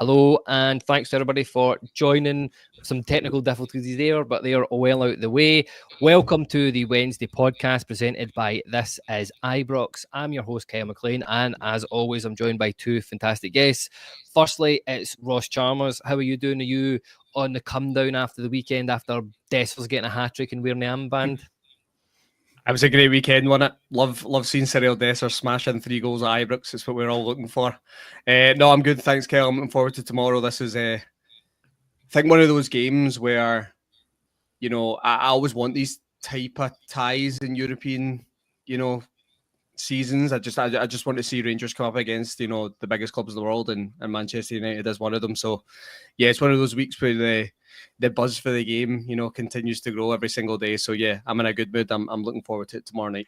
Hello, and thanks to everybody for joining. Some technical difficulties there, but they are well out the way. Welcome to the Wednesday podcast presented by This Is Ibrox. I'm your host, Kyle McLean, and as always, I'm joined by two fantastic guests. Firstly, it's Ross Chalmers. How are you doing? Are you on the come down after the weekend after Dessers getting a hat-trick and wearing the armband? It was a great weekend, wasn't it? Love seeing Cyril Dessers smashing 3 goals at Ibrox. It's what we're all looking for. No, I'm good. Thanks, Kel. I'm looking forward to tomorrow. This is, I think, one of those games where, I always want these type of ties in European, seasons. I just want to see Rangers come up against, the biggest clubs in the world, and Manchester United is one of them. So, yeah, it's one of those weeks where the buzz for the game, continues to grow every single day. So yeah, I'm in a good mood. I'm looking forward to it tomorrow night.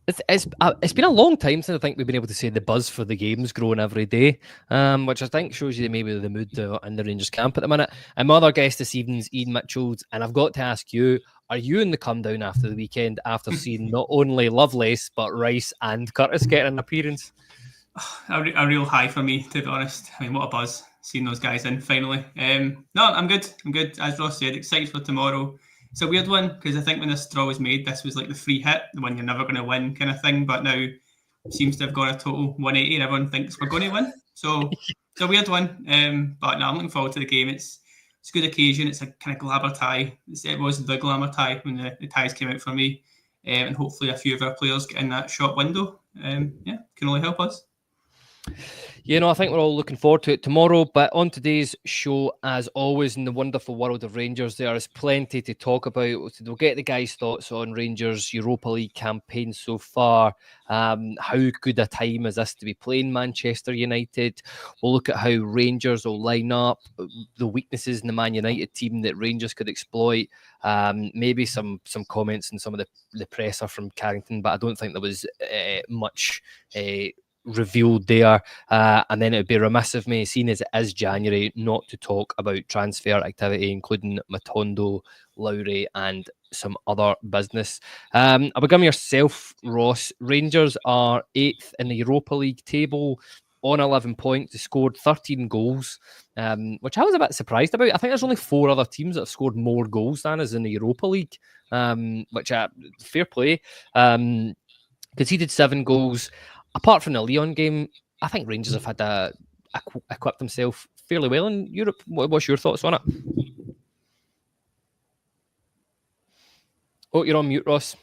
It's been a long time since I think we've been able to say the buzz for the game's growing every day, which I think shows you maybe the mood in the Rangers camp at the minute. And my other guest this evening's Ian Mitchell, and I've got to ask you, are you in the come down after the weekend after seeing not only Lovelace but Rice and Curtis getting an appearance? A real high for me, to be honest. I mean, what a buzz seeing those guys in finally. No, I'm good. As Ross said, excited for tomorrow. It's a weird one because I think when this draw was made, this was like the free hit, the one you're never going to win kind of thing. But now it seems to have gone a total 180 and everyone thinks we're going to win. So it's a weird one. But no, I'm looking forward to the game. It's a good occasion. It's a kind of glamour tie. It was the glamour tie when the ties came out for me. And hopefully a few of our players get in that shop window. Can only help us. I think we're all looking forward to it tomorrow. But on today's show, as always, in the wonderful world of Rangers, there is plenty to talk about. We'll get the guys' thoughts on Rangers' Europa League campaign so far. How good a time is this to be playing Manchester United? We'll look at how Rangers will line up, the weaknesses in the Man United team that Rangers could exploit. Maybe some comments in some of the presser from Carrington, but I don't think there was much revealed there, and then it would be remiss of me, seeing as it is January, not to talk about transfer activity, including Matondo, Lowry, and some other business. I'll begin yourself, Ross. Rangers are 8th in the Europa League table on 11 points. They scored 13 goals, which I was a bit surprised about. I think there's only 4 other teams that have scored more goals than us in the Europa League, which fair play. Conceded 7 goals. Apart from the Lyon game, I think Rangers have had equipped themselves fairly well in Europe. What's your thoughts on it? Oh, you're on mute, Ross.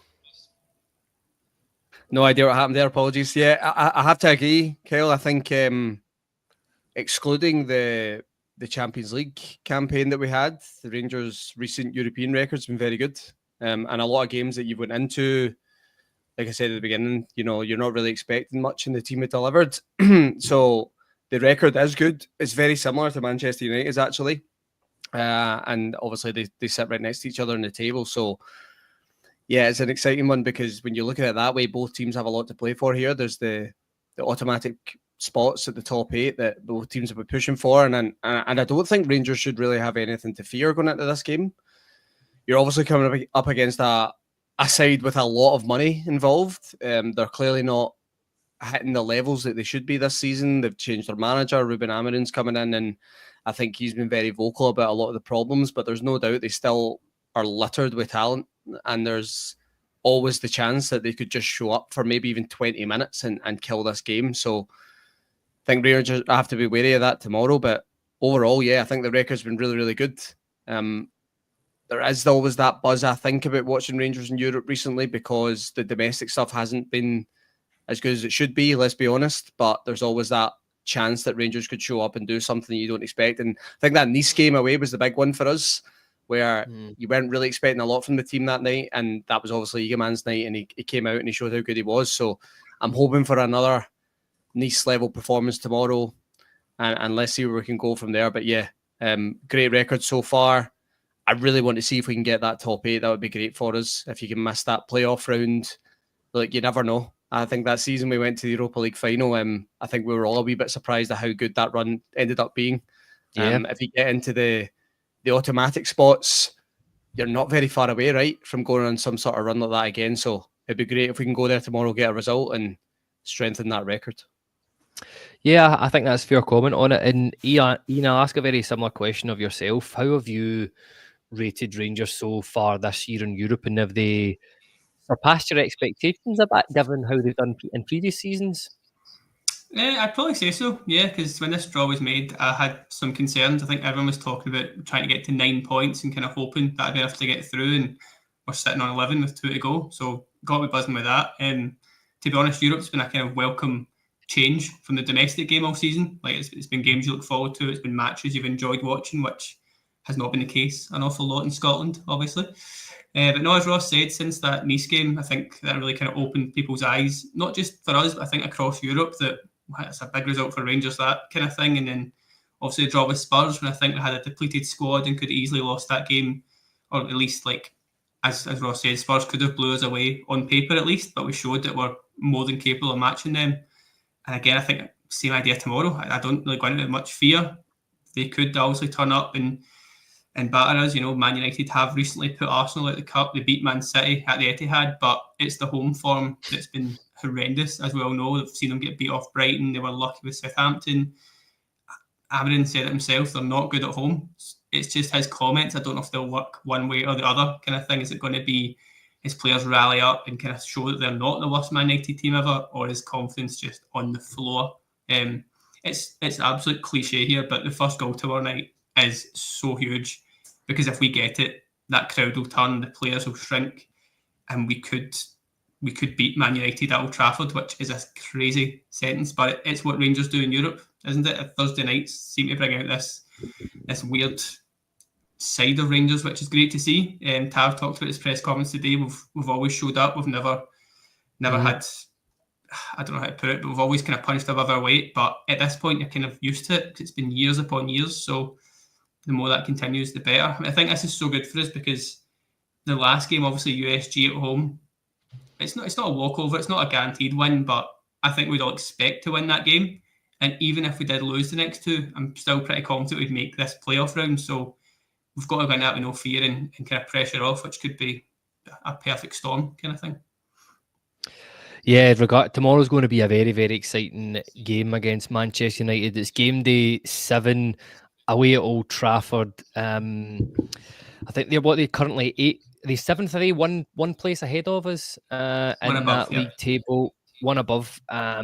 No idea what happened there. Apologies. Yeah, I have to agree, Kyle. I think excluding the Champions League campaign that we had, the Rangers' recent European record's been very good. And a lot of games that you went into, like I said at the beginning, you're not really expecting much, and the team had delivered. So the record is good. It's very similar to Manchester United's, actually. And obviously they sit right next to each other on the table. So, yeah, it's an exciting one because when you look at it that way, both teams have a lot to play for here. There's the automatic spots at the top 8 that both teams have been pushing for. And I don't think Rangers should really have anything to fear going into this game. You're obviously coming up against a side with a lot of money involved. They're clearly not hitting the levels that they should be this season. They've changed their manager. Ruben Amorim's coming in, and I think he's been very vocal about a lot of the problems, but there's no doubt they still are littered with talent, and there's always the chance that they could just show up for maybe even 20 minutes and kill this game. So I think Rangers have to be wary of that tomorrow, but overall, yeah, I think the record's been really, really good. There is always that buzz, I think, about watching Rangers in Europe recently because the domestic stuff hasn't been as good as it should be, let's be honest. But there's always that chance that Rangers could show up and do something you don't expect. And I think that Nice game away was the big one for us, where you weren't really expecting a lot from the team that night. And that was obviously Eagleman's night, and he came out and he showed how good he was. So I'm hoping for another Nice-level performance tomorrow. And let's see where we can go from there. But yeah, great record so far. I really want to see if we can get that top 8. That would be great for us. If you can miss that playoff round, like, you never know. I think that season we went to the Europa League final, I think we were all a wee bit surprised at how good that run ended up being. Yeah. If you get into the automatic spots, you're not very far away, right, from going on some sort of run like that again. So it'd be great if we can go there tomorrow, get a result, and strengthen that record. Yeah, I think that's a fair comment on it. And Ian, I'll ask a very similar question of yourself. How have you rated Rangers so far this year in Europe, and have they surpassed your expectations a bit, given how they've done in previous seasons? I'd probably say so, yeah, because when this draw was made, I had some concerns. I think everyone was talking about trying to get to 9 points and kind of hoping that'd be enough to get through, and we're sitting on 11 with 2 to go, so got me buzzing with that. To be honest, Europe's been a kind of welcome change from the domestic game all season. Like it's been games you look forward to, it's been matches you've enjoyed watching, which has not been the case an awful lot in Scotland, obviously. But no, as Ross said, since that Nice game, I think that really kind of opened people's eyes, not just for us, but I think across Europe, that it's a big result for Rangers, that kind of thing. And then obviously the draw with Spurs, when I think we had a depleted squad and could have easily lost that game, or at least, like, as Ross said, Spurs could have blew us away on paper at least, but we showed that we're more than capable of matching them. And again, I think same idea tomorrow. I don't really go into much fear. They could obviously turn up and batter us. You know, Man United have recently put Arsenal out the cup. They beat Man City at the Etihad, but it's the home form that's been horrendous, as we all know. We've seen them get beat off Brighton. They were lucky with Southampton. Amarin said it himself, they're not good at home. It's just his comments. I don't know if they'll work one way or the other kind of thing. Is it going to be his players rally up and kind of show that they're not the worst Man United team ever, or is confidence just on the floor? It's absolute cliche here, but the first goal tomorrow night is so huge, because if we get it, that crowd will turn, the players will shrink, and we could beat Man United at Old Trafford, which is a crazy sentence, but it's what Rangers do in Europe, isn't it? Thursday nights seem to bring out this weird side of Rangers, which is great to see. Tav talked about his press conference today. We've always showed up. We've never had, I don't know how to put it, but we've always kind of punched above our weight. But at this point, you're kind of used to it, because it's been years upon years. So the more that continues, the better. I think this is so good for us, because the last game, obviously USG at home, it's not a walkover, it's not a guaranteed win, but I think we'd all expect to win that game. And even if we did lose the next two, I'm still pretty confident we'd make this playoff round. So we've got to go in that with no fear and kind of pressure off, which could be a perfect storm kind of thing. Yeah, tomorrow's going to be a very, very exciting game against Manchester United. It's game day 7 away at Old Trafford. I think they're currently 8. They 7th, are they one place ahead of us in above, that league table, one above. I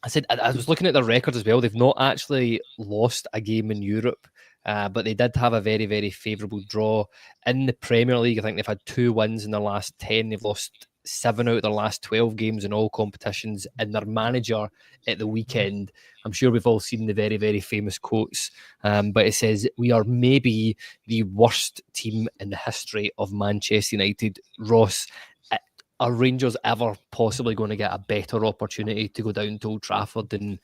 was looking at their record as well. They've not actually lost a game in Europe, but they did have a very, very favourable draw in the Premier League. I think they've had 2 wins in their last 10. They've lost 7 out of their last 12 games in all competitions. And their manager at the weekend, I'm sure we've all seen the very, very famous quotes, but it says, "We are maybe the worst team in the history of Manchester United." Ross, are Rangers ever possibly going to get a better opportunity to go down to Old Trafford and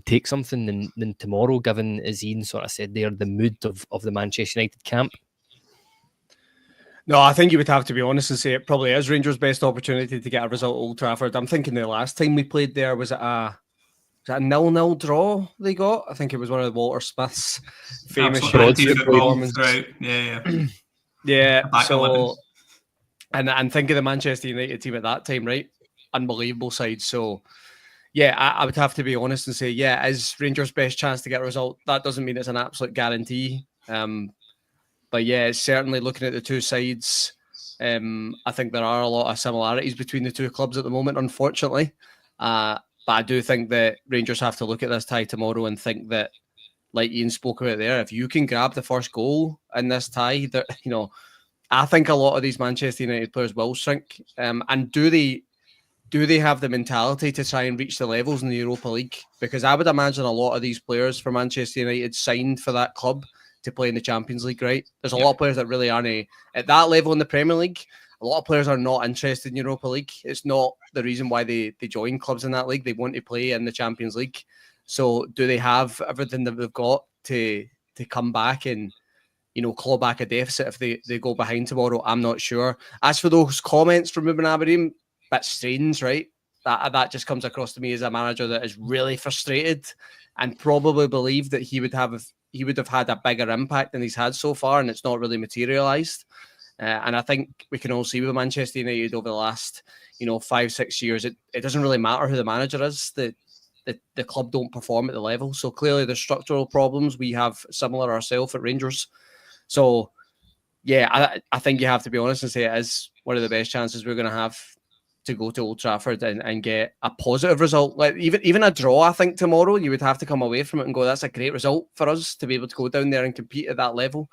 take something than tomorrow, given, as Ian sort of said there, the mood of the Manchester United camp? No, I think you would have to be honest and say it probably is Rangers' best opportunity to get a result at Old Trafford. I'm thinking the last time we played there, was it a 0-0 draw they got? I think it was one of Walter Smith's famous shots. Yeah. So, and think of the Manchester United team at that time, right? Unbelievable side. So, yeah, I would have to be honest and say, yeah, is Rangers' best chance to get a result. That doesn't mean it's an absolute guarantee. But yeah, it's certainly looking at the two sides. I think there are a lot of similarities between the two clubs at the moment, unfortunately. But I do think that Rangers have to look at this tie tomorrow and think that, like Ian spoke about there, if you can grab the first goal in this tie, that, you know, I think a lot of these Manchester United players will shrink. And do they have the mentality to try and reach the levels in the Europa League? Because I would imagine a lot of these players for Manchester United signed for that club to play in the Champions League, right? There's a lot of players that really aren't at that level in the Premier League. A lot of players are not interested in Europa League. It's not the reason why they join clubs in that league. They want to play in the Champions League. So do they have everything that they've got to come back and, you know, claw back a deficit if they go behind tomorrow? I'm not sure. As for those comments from Ruben Amorim, bit strange, right? That just comes across to me as a manager that is really frustrated and probably believed that he would have had a bigger impact than he's had so far, and it's not really materialised. And I think we can all see with Manchester United over the last, 5-6 years, it doesn't really matter who the manager is. The the club don't perform at the level. So clearly there's structural problems. We have similar ourselves at Rangers. So yeah, I think you have to be honest and say it is one of the best chances we're going to have to go to Old Trafford and get a positive result. Like even a draw, I think tomorrow you would have to come away from it and go, that's a great result for us to be able to go down there and compete at that level.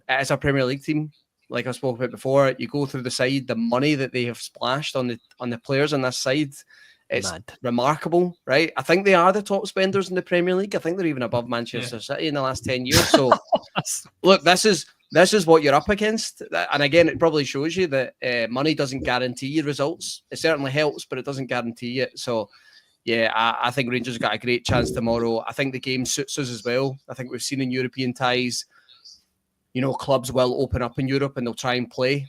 As a Premier League team, like I spoke about before, you go through the side, the money that they have splashed on the players on this side, it's remarkable, right? I think they are the top spenders in the Premier League. I think they're even above Manchester City in the last 10 years. So look, this is what you're up against. And again, it probably shows you that money doesn't guarantee you results. It certainly helps, but it doesn't guarantee it. So yeah, I think Rangers got a great chance tomorrow. I think the game suits us as well. I think we've seen in European ties, clubs will open up in Europe and they'll try and play.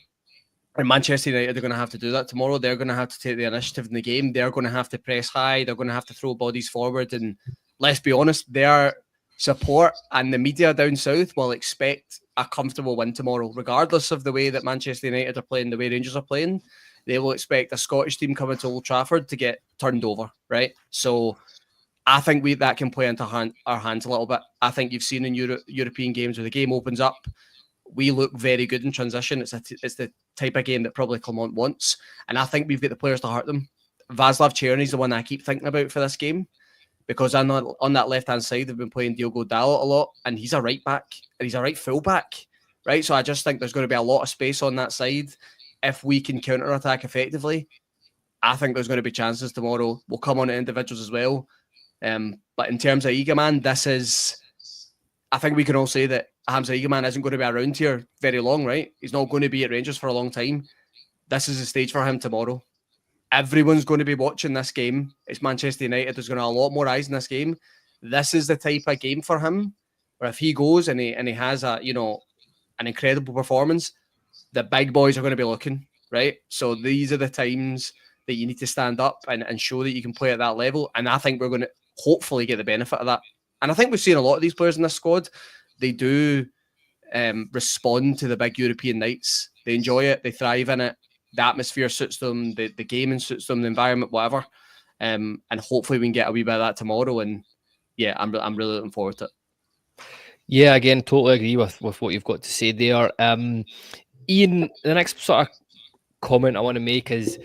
And Manchester United are going to have to do that tomorrow. They're going to have to take the initiative in the game. They're going to have to press high. They're going to have to throw bodies forward. And let's be honest, their support and the media down south will expect a comfortable win tomorrow, regardless of the way that Manchester United are playing, the way Rangers are playing. They will expect a Scottish team coming to Old Trafford to get turned over, right? So I think that can play into our hands a little bit. I think you've seen in European games where the game opens up, we look very good in transition. It's the type of game that probably Clement wants. And I think we've got the players to hurt them. Václav Černy's the one I keep thinking about for this game, because on that left-hand side, they've been playing Diogo Dalot a lot, and he's a right back, and he's a right full-back, right? So I just think there's going to be a lot of space on that side. If we can counter-attack effectively, I think there's going to be chances tomorrow. We'll come on to individuals as well. But in terms of Eagleman, I think we can all say that Hamza Eagleman isn't going to be around here very long, right? He's not going to be at Rangers for a long time. This is the stage for him tomorrow. Everyone's going to be watching this game. It's Manchester United. There's going to be a lot more eyes in this game. This is the type of game for him where if he goes and he has an incredible performance, the big boys are going to be looking, right? So these are the times that you need to stand up and show that you can play at that level. And I think we're going to hopefully get the benefit of that. And I think we've seen a lot of these players in this squad. They do respond to the big European nights. They enjoy it. They thrive in it. The atmosphere suits them. The gaming suits them. The environment, whatever. And hopefully we can get a wee bit of that tomorrow. And yeah, I'm really looking forward to it. Yeah, again, totally agree with what you've got to say there. Ian, the next sort of comment I want to make is,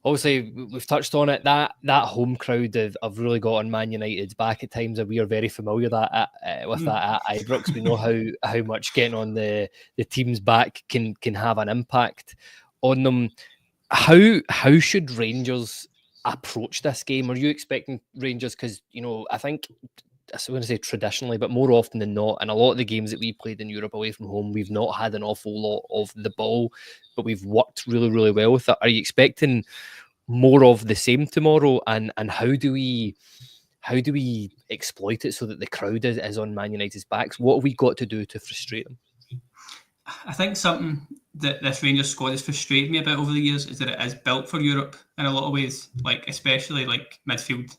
obviously, we've touched on it, that home crowd have really got on Man United's back at times, and we are very familiar that at Ibrox. We know how much getting on the team's back can have an impact on them. How should Rangers approach this game? Are you expecting Rangers, because I think, I was going to say traditionally, but more often than not, and a lot of the games that we played in Europe away from home, we've not had an awful lot of the ball, but we've worked really, really well with it. Are you expecting more of the same tomorrow? And how do we exploit it so that the crowd is on Man United's backs? What have we got to do to frustrate them? I think something that this Rangers squad has frustrated me about over the years is that it is built for Europe in a lot of ways, like especially like midfield.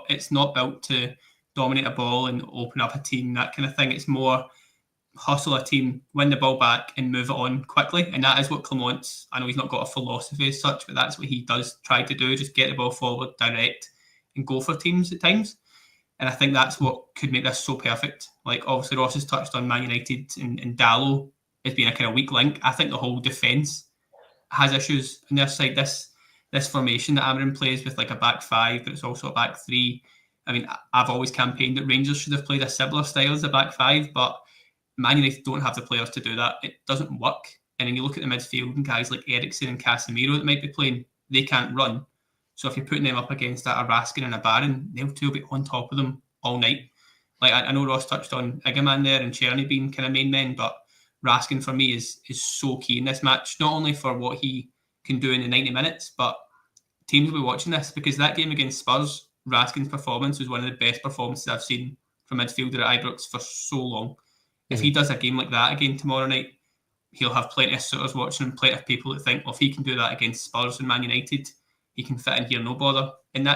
It's not built to dominate a ball and open up a team, that kind of thing. It's more hustle a team, win the ball back and move it on quickly. And that is what Clement's, I know he's not got a philosophy as such, but that's what he does try to do, just get the ball forward, direct, and go for teams at times. And I think that's what could make this so perfect. Like, obviously, Ross has touched on Man United and Dalot as being a kind of weak link. I think the whole defence has issues on their side. This formation that Amarin plays with, like a back five, but it's also a back three. I mean, I've always campaigned that Rangers should have played a similar style as a back five, but Man United don't have the players to do that. It doesn't work. And then you look at the midfield and guys like Eriksen and Casemiro that might be playing, they can't run. So if you're putting them up against a Raskin and a Barron, they'll two be on top of them all night. Like, I know Ross touched on Eagleman there and Černý being kind of main men, but Raskin for me is so key in this match, not only for what he can do in the 90 minutes, but teams will be watching this, because that game against Spurs, Raskin's performance was one of the best performances I've seen from midfielder at Ibrox for so long. If he does a game like that again tomorrow night, he'll have plenty of suitors watching him, plenty of people that think, well, if he can do that against Spurs and Man United, he can fit in here, no bother. And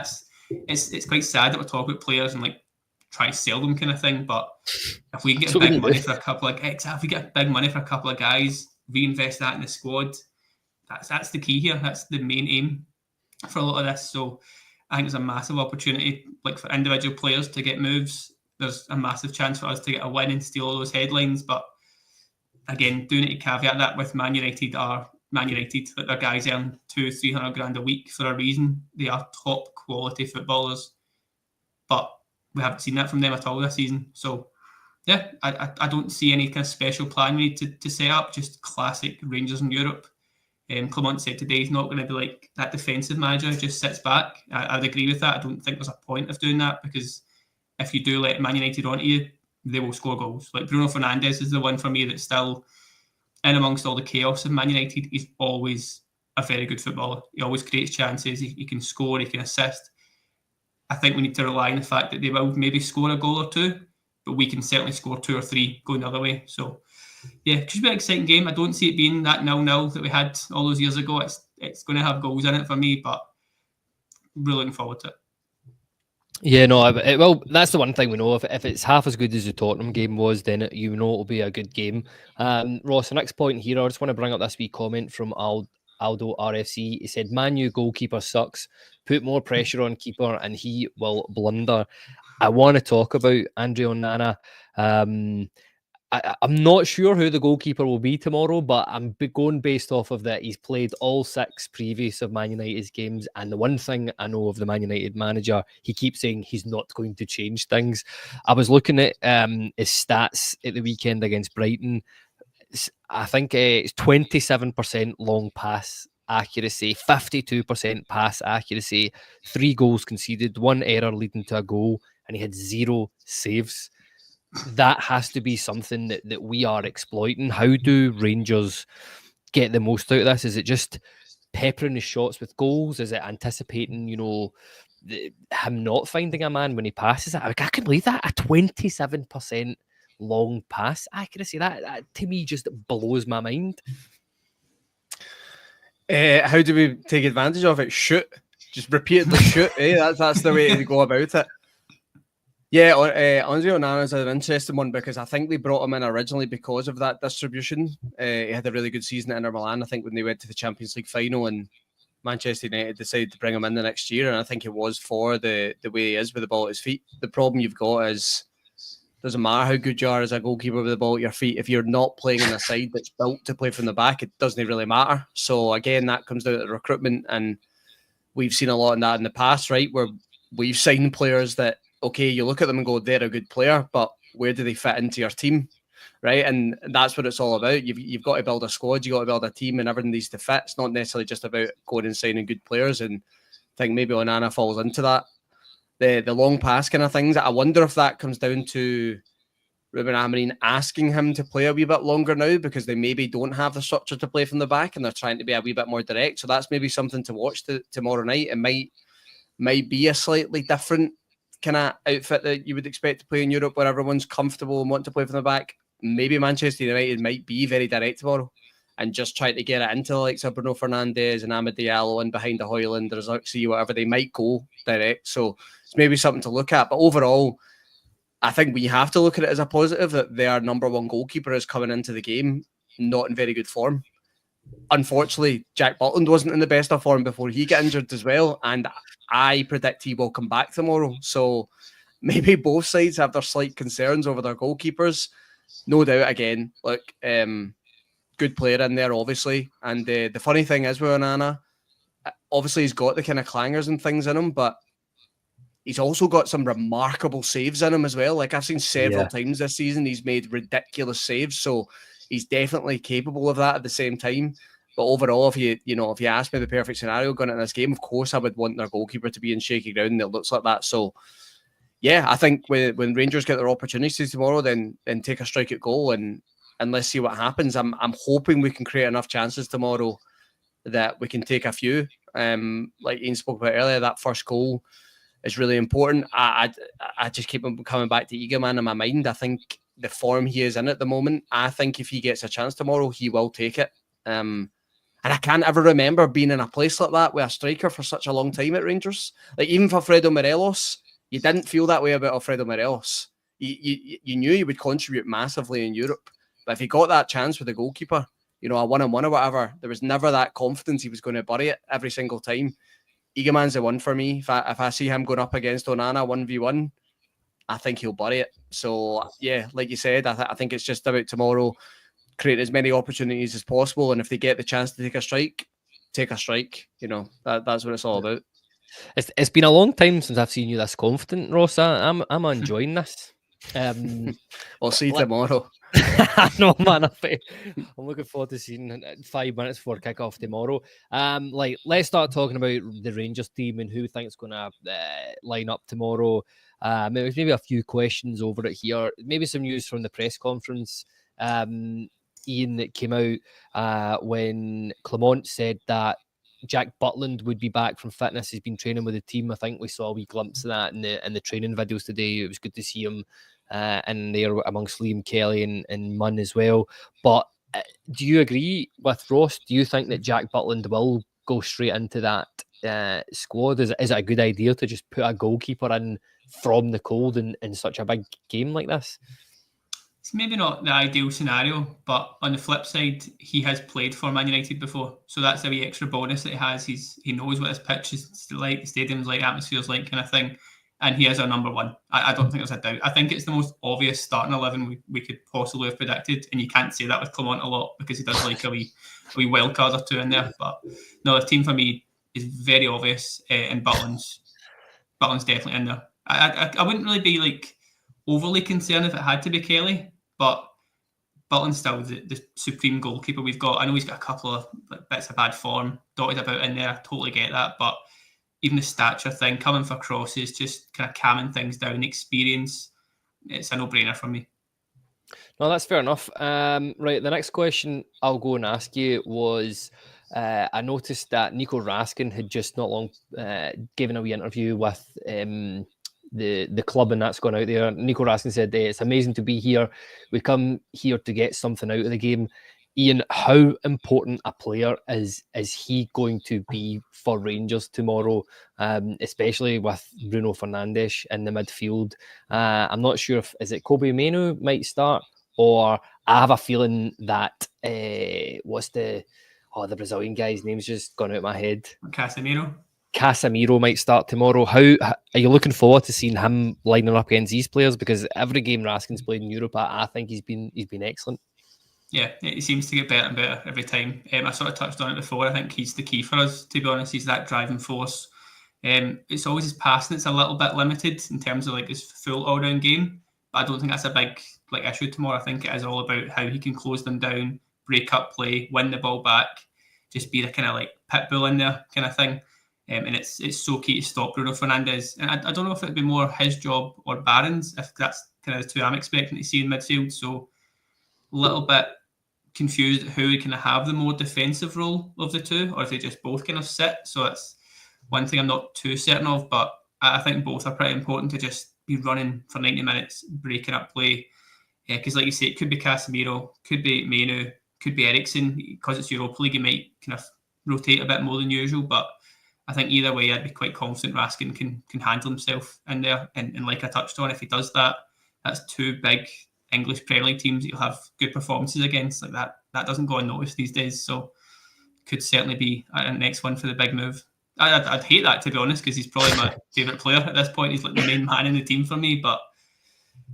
it's quite sad that we're talking about players and like try to sell them kind of thing. But if we get big money for a couple of guys, reinvest that in the squad, that's the key here. That's the main aim for a lot of this. So I think there's a massive opportunity, like for individual players to get moves. There's a massive chance for us to get a win and steal all those headlines. But again, do need to caveat that with Man United. That their guys earn 200-300 grand a week for a reason. They are top quality footballers, but we haven't seen that from them at all this season. So yeah, I don't see any kind of special plan we need to set up. Just classic Rangers in Europe. Clement said today he's not going to be like that defensive manager who just sits back. I'd agree with that. I don't think there's a point of doing that, because if you do let Man United onto you, they will score goals. Like Bruno Fernandes is the one for me that's still in amongst all the chaos of Man United. He's always a very good footballer. He always creates chances. He can score, he can assist. I think we need to rely on the fact that they will maybe score a goal or two, but we can certainly score 2 or 3 going the other way. So yeah, it should be an exciting game. I don't see it being that 0-0 that we had all those years ago. It's going to have goals in it for me, but really looking forward to it. Yeah, no, well, that's the one thing we know. If it's half as good as the Tottenham game was, then it'll be a good game. Ross, the next point here, I just want to bring up this wee comment from Aldo RFC. He said, Man U goalkeeper sucks. Put more pressure on keeper and he will blunder. I want to talk about Andre Onana. I'm not sure who the goalkeeper will be tomorrow, but I'm going based off of that. He's played all 6 previous of Man United's games, and the one thing I know of the Man United manager, he keeps saying he's not going to change things. I was looking at his stats at the weekend against Brighton. I think it's 27% long pass accuracy, 52% pass accuracy, 3 goals conceded, 1 error leading to a goal, and he had 0 saves. That has to be something that we are exploiting. How do Rangers get the most out of this? Is it just peppering his shots with goals? Is it anticipating, him not finding a man when he passes it? I can believe that. A 27% long pass accuracy. That to me just blows my mind. How do we take advantage of it? Shoot. Just repeatedly shoot. That's the way to go about it. Yeah, Andre Onana is an interesting one, because I think they brought him in originally because of that distribution. He had a really good season at Inter Milan, I think, when they went to the Champions League final, and Manchester United decided to bring him in the next year, and I think it was for the way he is with the ball at his feet. The problem you've got is, doesn't matter how good you are as a goalkeeper with the ball at your feet, if you're not playing in a side that's built to play from the back, it doesn't really matter. So again, that comes down to recruitment, and we've seen a lot of that in the past, right, where we've signed players that, okay, you look at them and go, they're a good player, but where do they fit into your team, right? And that's what it's all about. You've got to build a squad, you've got to build a team, and everything needs to fit. It's not necessarily just about going and signing good players, and I think maybe Onana falls into that. The long pass kind of things. I wonder if that comes down to Ruben Amorim asking him to play a wee bit longer now, because they maybe don't have the structure to play from the back and they're trying to be a wee bit more direct. So that's maybe something to watch tomorrow night. It might be a slightly different kind of outfit that you would expect to play in Europe, where everyone's comfortable and want to play from the back. Maybe Manchester United might be very direct tomorrow and just try to get it into the likes of Bruno Fernandes and Amad Diallo and behind the Højlund, Rzouki, whatever. They might go direct. So it's maybe something to look at. But overall, I think we have to look at it as a positive that their number 1 goalkeeper is coming into the game not in very good form. Unfortunately, Jack Butland wasn't in the best of form before he got injured as well, and I predict he will come back tomorrow. So maybe both sides have their slight concerns over their goalkeepers. No doubt, again, look, good player in there, obviously. And the funny thing is with Onana, obviously he's got the kind of clangers and things in him, but he's also got some remarkable saves in him as well. Like, I've seen several times this season, he's made ridiculous saves. So he's definitely capable of that at the same time. But overall, if you ask me the perfect scenario going into this game, of course I would want their goalkeeper to be in shaky ground that looks like that. So yeah, I think when Rangers get their opportunities tomorrow, then take a strike at goal and let's see what happens. I'm hoping we can create enough chances tomorrow that we can take a few. Like Ian spoke about earlier, that first goal is really important. I just keep coming back to Eagleman in my mind. I think the form he is in at the moment, I think if he gets a chance tomorrow, he will take it. And I can't ever remember being in a place like that with a striker for such a long time at Rangers. Like, even for Alfredo Morelos, you didn't feel that way about Alfredo Morelos. You knew he would contribute massively in Europe. But if he got that chance with the goalkeeper, a 1-on-1 or whatever, there was never that confidence he was going to bury it every single time. Eagleman's the one for me. If I see him going up against Onana 1v1, I think he'll bury it. So yeah, like you said, I think it's just about tomorrow, create as many opportunities as possible, and if they get the chance to take a strike, take a strike. You know, that's what it's all about. It's been a long time since I've seen you this confident, Ross. I'm enjoying this. We'll see tomorrow. I know, man. I'm looking forward to seeing 5 minutes before kickoff tomorrow. Let's start talking about the Rangers team and who we think is going to line up tomorrow. Maybe a few questions over it here. Maybe some news from the press conference, Iain, that came out when Clement said that Jack Butland would be back from fitness. He's been training with the team. I think we saw a wee glimpse of that in the training videos today. It was good to see him in there amongst Liam Kelly and Munn as well. But do you agree with Ross? Do you think that Jack Butland will go straight into that squad? Is it a good idea to just put a goalkeeper in from the cold in such a big game like this? It's maybe not the ideal scenario, but on the flip side, he has played for Man United before, so that's a wee extra bonus that he has. He knows what his pitch is like, the stadium's like, atmosphere's like, kind of thing, and he is our number one. I don't think there's a doubt. I think it's the most obvious starting 11 we could possibly have predicted, and you can't say that with Clement a lot because he does like a wee wild card or two in there. But no, the team for me is very obvious, and Butland's definitely in there. I wouldn't really be like overly concerned if it had to be Kelly, but Butland's still the supreme goalkeeper we've got. I know he's got a couple of bits of bad form dotted about in there. I totally get that, but even the stature thing, coming for crosses, just kind of calming things down, experience, it's a no-brainer for me. No, that's fair enough. Right, the next question I'll go and ask you was, I noticed that Nico Raskin had just not long given a wee interview with the club, and that's gone out there. Nico Raskin said, it's amazing to be here. We come here to get something out of the game. Iain, how important a player is he going to be for Rangers tomorrow, especially with Bruno Fernandes in the midfield? I'm not sure is it Kobe Mainoo might start, or I have a feeling that what's the Brazilian guy's name's just gone out of my head. Casemiro might start tomorrow. How are you looking forward to seeing him lining up against these players? Because every game Raskin's played in Europe, I think he's been excellent. Yeah, he seems to get better and better every time. I sort of touched on it before. I think he's the key for us, to be honest. He's that driving force. It's always his passing that's a little bit limited in terms of like his full all-round game, but I don't think that's a big issue tomorrow. I think it is all about how he can close them down, break up play, win the ball back, just be the kind of like pit bull in there kind of thing. And it's so key to stop Bruno Fernandes. And I don't know if it'd be more his job or Barron's, if that's kind of the two I'm expecting to see in midfield. So a little bit confused at who we kind of have the more defensive role of the two, or if they just both kind of sit. So it's one thing I'm not too certain of, but I think both are pretty important to just be running for 90 minutes, breaking up play. Because like you say, it could be Casemiro, could be Mainoo, could be Eriksen. Because it's Europa League, you might kind of rotate a bit more than usual, but I think either way, I'd be quite confident Raskin can handle himself in there. And like I touched on, if he does that, that's two big English Premier League teams that you'll have good performances against. Like that doesn't go unnoticed these days. So could certainly be a next one for the big move. I'd hate that, to be honest, because he's probably my favourite player at this point. He's like the main man in the team for me, but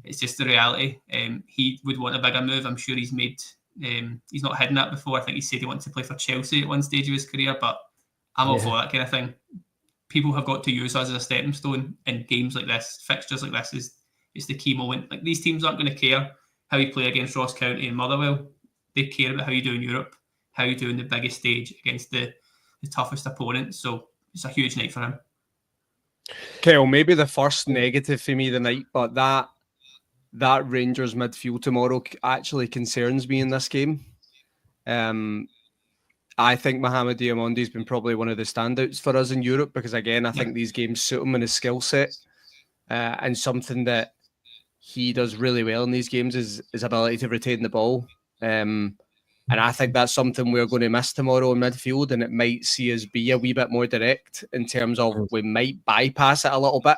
it's just the reality. He would want a bigger move. I'm sure he's not hidden that before. I think he said he wanted to play for Chelsea at one stage of his career, but I'm all for that kind of thing. People have got to use us as a stepping stone in games like this, fixtures like this. It's the key moment. Like, these teams aren't going to care how you play against Ross County and Motherwell. They care about how you do in Europe, how you do in the biggest stage against the toughest opponent. So it's a huge night for him. Kel, maybe the first negative for me tonight, but that Rangers midfield tomorrow actually concerns me in this game. I think Mohamed Diamondi's been probably one of the standouts for us in Europe because, again, I think these games suit him in his skill set. And something that he does really well in these games is his ability to retain the ball. And I think that's something we're going to miss tomorrow in midfield, and it might see us be a wee bit more direct in terms of we might bypass it a little bit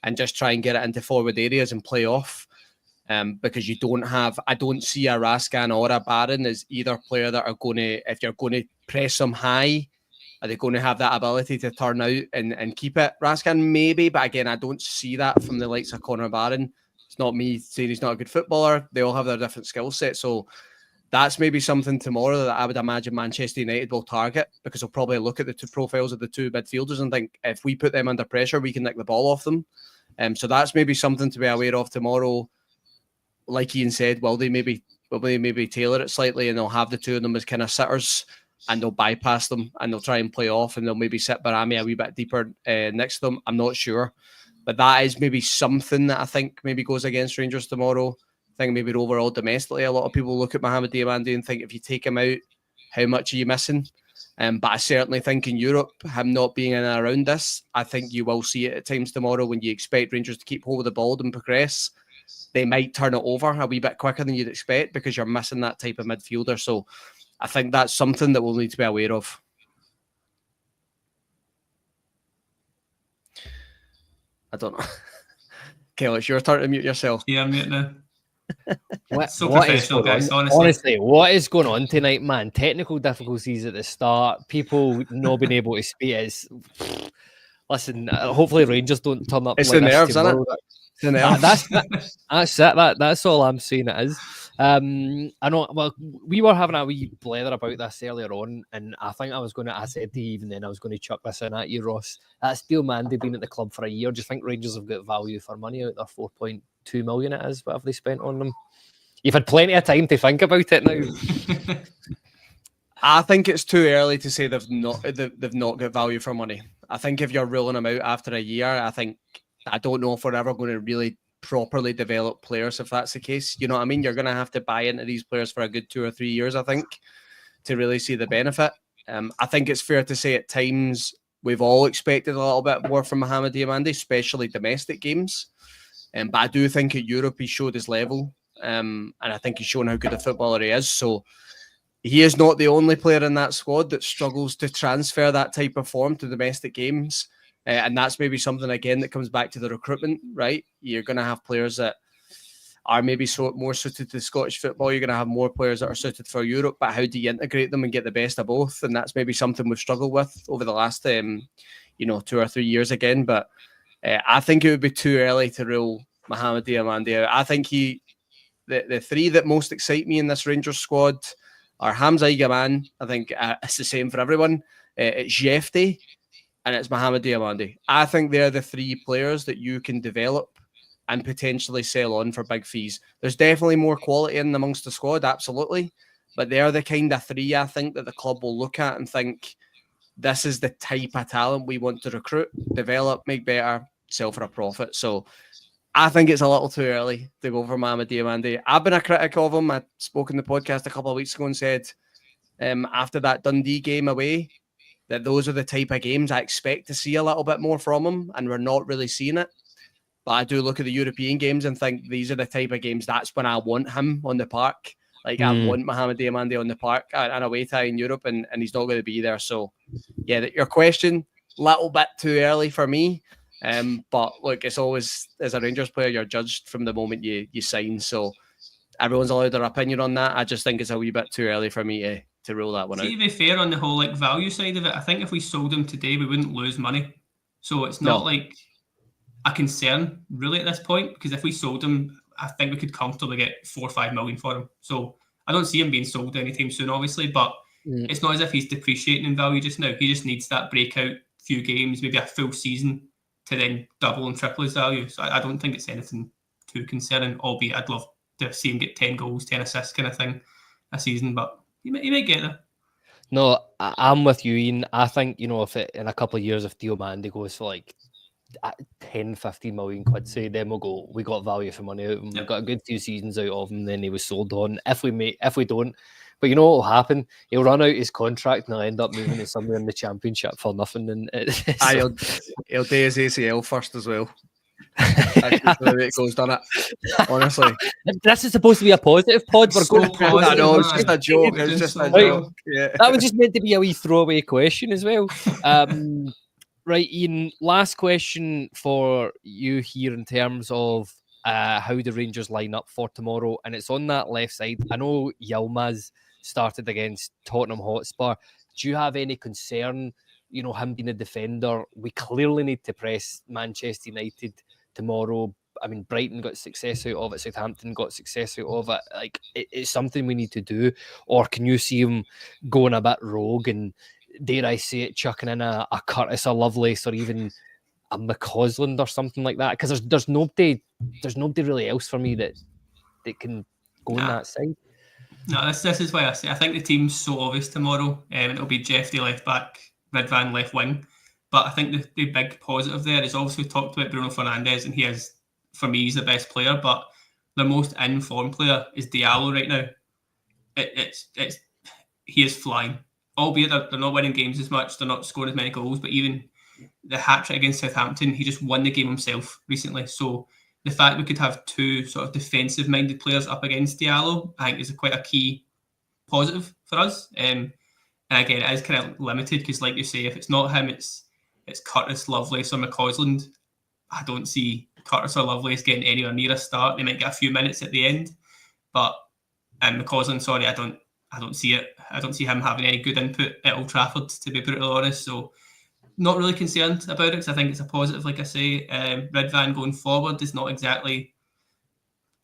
and just try and get it into forward areas and play off. Because I don't see a Raskin or a Barron as either player that are going to, if you're going to press them high, Are they going to have that ability to turn out and keep it? Raskin, maybe, but again, I don't see that from the likes of Connor Barron. It's not me saying he's not a good footballer. They all have their different skill sets. So that's maybe something tomorrow that I would imagine Manchester United will target, because they'll probably look at the two profiles of the two midfielders and think, if we put them under pressure, we can nick the ball off them. So that's maybe something to be aware of tomorrow. Like Ian said, will they maybe tailor it slightly, and they'll have the two of them as kind of sitters, and they'll bypass them and they'll try and play off, and they'll maybe sit Barami a wee bit deeper next to them. I'm not sure. But that is maybe something that I think maybe goes against Rangers tomorrow. I think maybe overall domestically, a lot of people look at Mohamed Diamandé and think, if you take him out, how much are you missing? But I certainly think in Europe, him not being in and around this, I think you will see it at times tomorrow when you expect Rangers to keep hold of the ball and progress. They might turn it over a wee bit quicker than you'd expect because you're missing that type of midfielder. So I think that's something that we'll need to be aware of. I don't know. Kel, it's your turn to mute yourself. Yeah, I'm muting now. What Professional, guys, honestly, what is going on tonight, man? Technical difficulties at the start, people not being able to speak. Listen, hopefully Rangers don't turn up. It's like the this nerves, isn't tomorrow. it? It's the nerves. That's it. That's all I'm saying. It is. I know. Well, we were having a wee blather about this earlier on, and I think I said to you even then, I was going to chuck this in at you, Ross. That's Diamandé been at the club for a year. Do you think Rangers have got value for money out there? 4.2 million it is. What have they spent on them? You've had plenty of time to think about it now. I think it's too early to say they've not got value for money. I think if you're ruling them out after a year, I don't know if we're ever going to really properly develop players if that's the case. You know what I mean? You're going to have to buy into these players for a good 2 or 3 years, I think, to really see the benefit. I think it's fair to say at times we've all expected a little bit more from Mohamed Diamandé, especially domestic games. But I do think at Europe he showed his level, and I think he's shown how good a footballer he is. So he is not the only player in that squad that struggles to transfer that type of form to domestic games. And that's maybe something, again, that comes back to the recruitment, right? You're going to have players that are maybe more suited to Scottish football. You're going to have more players that are suited for Europe, but how do you integrate them and get the best of both? And that's maybe something we've struggled with over the last, 2 or 3 years again. But I think it would be too early to rule Mohamed Diamandé out. I think the three that most excite me in this Rangers squad are Hamza Igaman. I think it's the same for everyone. It's Jefte, and it's Mohamed Diamandé. I think they're the three players that you can develop and potentially sell on for big fees. There's definitely more quality in amongst the squad, absolutely. But they're the kind of three, I think, that the club will look at and think, this is the type of talent we want to recruit, develop, make better, sell for a profit. So I think it's a little too early to go for Mohamed Diamandé. I've been a critic of him. I spoke in the podcast a couple of weeks ago and said, after that Dundee game away, that those are the type of games I expect to see a little bit more from him, and we're not really seeing it. But I do look at the European games and think these are the type of games, that's when I want him on the park. Like, I want Mohamed Diamandé on the park and away tie in Europe, and he's not going to be there. So, yeah, your question, little bit too early for me. But look, it's always, as a Rangers player, you're judged from the moment you sign. So everyone's allowed their opinion on that. I just think it's a wee bit too early for me to rule that one out. To be fair, on the whole value side of it, I think if we sold him today, we wouldn't lose money. So it's not like a concern really at this point, because if we sold him, I think we could comfortably get 4 or 5 million for him. So I don't see him being sold anytime soon, obviously, but it's not as if he's depreciating in value just now. He just needs that breakout few games, maybe a full season, to then double and triple his value. So I don't think it's anything too concerning, albeit I'd love to see him get 10 goals, 10 assists kind of thing a season, but he might get there. No, I'm with you, Ian. I think, if in a couple of years, if Diamandé goes for like 10, 15 million quid, say, then we'll go, we got value for money out of him. Yep. We got a good 2 seasons out of him, then he was sold on. If we don't, but you know what will happen? He'll run out his contract and I'll end up moving to somewhere in the Championship for nothing. And he'll do his ACL first as well. That's just the way it goes, done it. Honestly, this is supposed to be a positive pod. We're going to positive, I know, it's just a joke. It's just a joke. Yeah. That was just meant to be a wee throwaway question as well. Right, Ian, last question for you here in terms of how the Rangers line up for tomorrow, and it's on that left side. I know Yilmaz started against Tottenham Hotspur. Do you have any concern him being a defender. We clearly need to press Manchester United tomorrow. I mean, Brighton got success out of it. Southampton got success out of it. Like, it's something we need to do. Or can you see him going a bit rogue and, dare I say it, chucking in a Curtis, a Lovelace, or even a McCausland or something like that? Because there's nobody really else for me that can go on that side. No, this is why I say I think the team's so obvious tomorrow. It'll be Jeffrey left back, Ridvan left wing. But I think the big positive there is also talked about Bruno Fernandes, and he is, for me, he's the best player. But the most in-form player is Diallo right now. He is flying. Albeit they're not winning games as much, they're not scoring as many goals, but even the hat-trick against Southampton, he just won the game himself recently. So the fact we could have two sort of defensive-minded players up against Diallo, I think, is quite a key positive for us. And again, it is kind of limited because, like you say, if it's not him, it's Curtis, Lovelace, or McCausland. I don't see Curtis or Lovelace getting anywhere near a start. They might get a few minutes at the end, but McCausland, sorry, I don't see it. I don't see him having any good input at Old Trafford, to be brutally honest. So, not really concerned about it because I think it's a positive. Like I say, Ridvan going forward is not exactly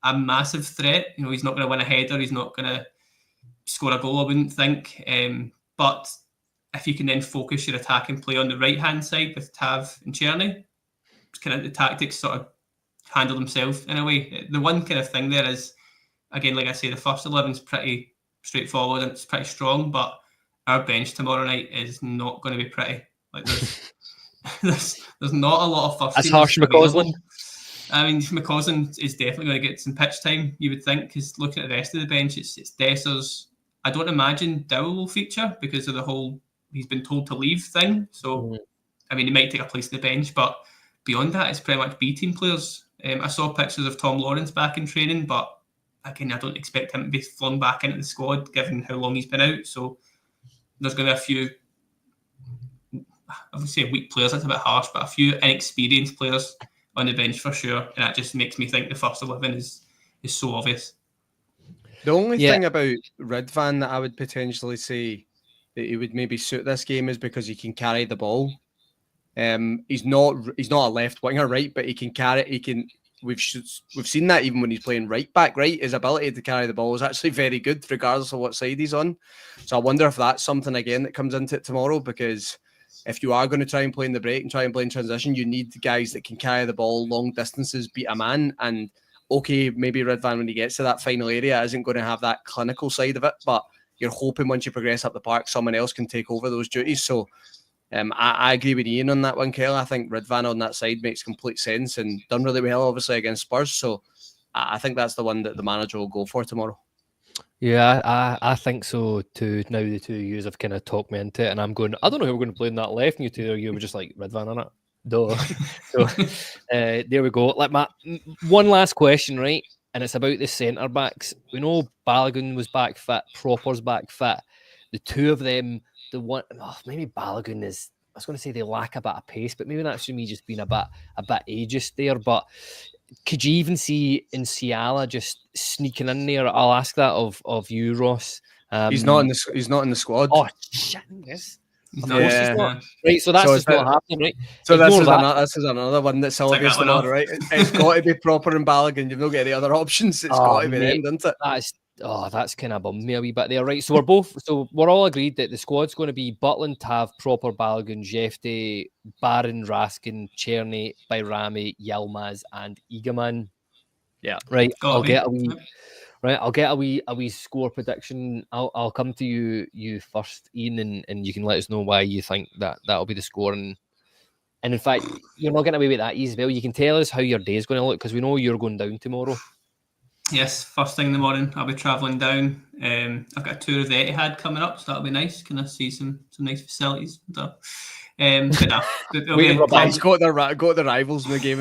a massive threat. He's not going to win a header. He's not going to score a goal, I wouldn't think. But if you can then focus your attacking play on the right-hand side with Tav and Czerny, kind of the tactics sort of handle themselves in a way. The one kind of thing there is, again, like I say, the first 11's pretty straightforward and it's pretty strong, but our bench tomorrow night is not going to be pretty. Like there's not a lot of first. That's harsh, McCausland. I mean, McCausland is definitely going to get some pitch time, you would think, because looking at the rest of the bench, it's Dessers. I don't imagine Dowell will feature because of the whole he's been told to leave thing. So, I mean, he might take a place on the bench, but beyond that, it's pretty much B team players. I saw pictures of Tom Lawrence back in training, but again, I don't expect him to be flung back into the squad given how long he's been out. So there's going to be a few, I would say weak players, that's a bit harsh, but a few inexperienced players on the bench for sure. And that just makes me think the first 11 is so obvious. The only thing about Ridvan that I would potentially say that he would maybe suit this game is because he can carry the ball. He's not a left winger, right? But he can carry. We've seen that even when he's playing right back, right? His ability to carry the ball is actually very good, regardless of what side he's on. So I wonder if that's something again that comes into it tomorrow, because if you are going to try and play in the break and try and play in transition, you need guys that can carry the ball long distances, beat a man. And okay, maybe Ridvan, when he gets to that final area, isn't going to have that clinical side of it, but you're hoping once you progress up the park, someone else can take over those duties. So I agree with Ian on that one, Kelly. I think Ridvan on that side makes complete sense and done really well, obviously, against Spurs. So I think that's the one that the manager will go for tomorrow. Yeah, I think so too. Now the two of you have kind of talked me into it, and I'm going, I don't know who we're going to play in that left, and you were just like, Ridvan on it. Duh. So there we go. Like one last question, right? And it's about the centre backs. We know Balogun was back fit, Proper's back fit. The two of them, maybe Balogun is, I was going to say they lack a bit of pace, but maybe that's me just being a bit ageist there. But could you even see Nsiala just sneaking in there? I'll ask that of you, Ross. He's not in the squad. Oh shit! Yes. He's not. Right, so that's just not happening, right? So this is another one that's obvious tomorrow, right? It's got to be Proper and Balogun. You've not got any other options. It's got to be them, doesn't it? That's kind of bummed me a wee bit there, right? So we're all agreed that the squad's going to be Butland, Tav, Proper, Balogun, Jefte, Barron, Raskin, Czerny, Bayrami, Yilmaz, and Egaman. Yeah, right. I'll get a wee score prediction. I'll come to you first, Ian, and you can let us know why you think that'll be the score. And in fact, you're not getting away with that easy, well. You can tell us how your day is going to look because we know you're going down tomorrow. Yes, first thing in the morning, I'll be travelling down. I've got a tour of the Etihad coming up, so that'll be nice. Can I see some nice facilities? But He's got the rivals in the game.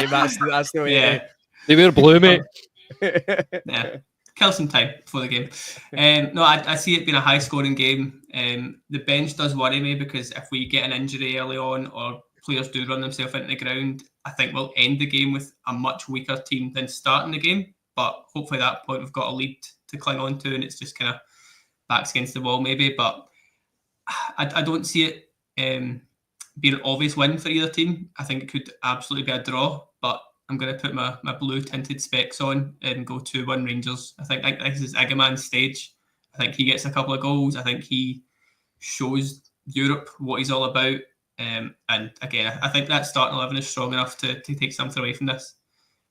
That's the way. Yeah. They wear blue, mate. Yeah, kill some time before the game. No, I see it being a high-scoring game. The bench does worry me because if we get an injury early on or players do run themselves into the ground, I think we'll end the game with a much weaker team than starting the game. But hopefully at that point we've got a lead to cling on to and it's just kind of backs against the wall maybe. But I don't see it be an obvious win for either team. I think it could absolutely be a draw, but I'm going to put my blue tinted specs on and go 2-1 Rangers. I think this is Igaman's stage. I think he gets a couple of goals. I think he shows Europe what he's all about. And again, I think that starting 11 is strong enough to take something away from this.